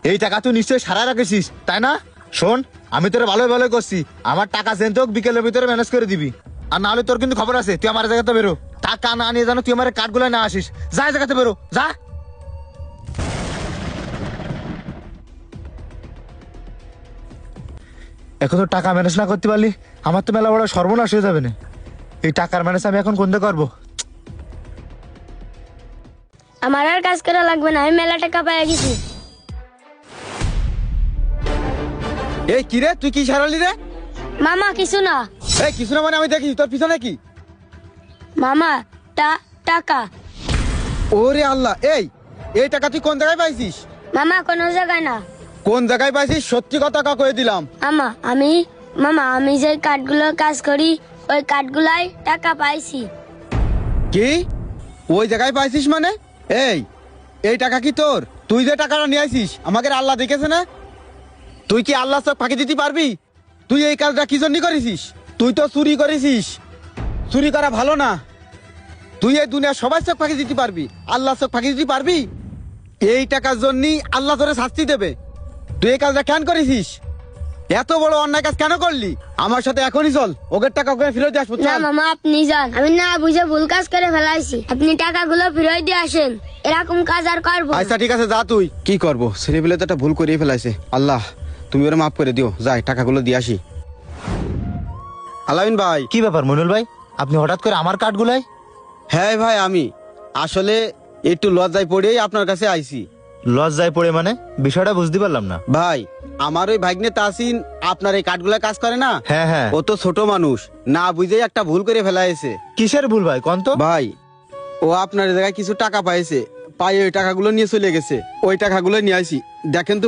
এই টাকা তুই নিশ্চয়ই সারা রাখিস তাই না? শোন, আমি তোর ভালোই ভালোই করছি, আমার টাকা চেন তো বিকেলের ভিতরে ম্যানেজ করে দিবি। আর নাহলে তোর কিন্তু খবর আছে, তুই আমার জায়গাতে বেরো। টাকা না নিয়ে জানো তুই আমার কার্ডগুলো না আসিস, যা জায়গাতে বেরো যা। এখন তো টাকা ম্যানেজ না করতে পারলি আমার তো মেলা বড় সর্বনাশ হয়ে যাবে না। এই টাকার ম্যানেজ আমি এখন কোনটা করবো? আমার আর কাজ করা লাগবে না, আমি মেলা টাকা পেয়ে গেছি। এই কি রে, তুই কি সারালি রে? মামা কিছু না। এই কিছু না মানে আমি দেখি তোর পিছনে কি? মামা টাকা। ওরে আল্লাহ, এই টাকা তুই কোন জায়গায় পাইছিস? মামা কোনো জায়গায় না। কোন জায়গায় পাইছিস সত্যি কথা কয়ে দিলাম। মামা আমি যে কার্ডগুলো কাজ করি ওই কার্ডগুলাই টাকা পাইছি। কি ওই জায়গায় পাইছিস মানে? এই টাকা কি তোর? তুই যে টাকাটা নিয়ে আইছিস আমাকে আল্লাহ দেখেছে না? তুই কি আল্লাহ চোখ ফাঁকি দিতে পারবি? তুই এই কাজটা কি জন্য করেছিস? তুই তো চুরি করেছিস। চুরি করা ভালো না। তুই এই দুনিয়া সবাই চোখ ফাঁকি দিতে পারবি, আল্লাহ চোখ ফাঁকি দিতে পারবি? এই টাকার জন্যই আল্লাহ তোরে শাস্তি দেবে। তুই এই কাজটা কেন করেছিস? এত বড় অন্যায় কাজ কেন করলি? আমার সাথে এখনই চল, ওকে টাকা ওকে ফেরত দিয়ে আসবো। না মামা আপনি যান, আমি না বুঝে ভুল কাজ করে ফেলাইছি, আপনি টাকাগুলো ফেরত দিয়ে আসেন, এরকম কাজ আর করবো না। আচ্ছা ঠিক আছে যা। তুই কি করবো, ছেলেপেলে তো একটা ভুল করিয়ে ফেলাইছে। আল্লাহ তুমি ওরা মাফ করে দিও, যাই টাকাগুলো দিয়ে আসি। আলামিন ভাই। কি ব্যাপার মইনুল ভাই, আপনি হঠাৎ করে আমার কার্ডগুলাই? হ্যাঁ ভাই, আমি আসলে একটু লজ্জায় পড়েই আপনার কাছে আইছি। লজ্জায় পড়ে মানে? বিষয়টা বুঝতে পারলাম না ভাই, আমার ওই ভাগ্নে তাসিন আপনার এই কার্ডগুলা কাজ করে না? হ্যাঁ হ্যাঁ। ও তো ছোট মানুষ, না বুঝেই একটা ভুল করে ফেলাইছে। কিসের ভুল ভাই কোন তো? ভাই ও আপনার জায়গায় কিছু টাকা পাইছে, পাই ওই টাকাগুলো নিয়ে চলে গেছে। ওই টাকাগুলো নিয়ে আসি, দেখেন তো ভাই।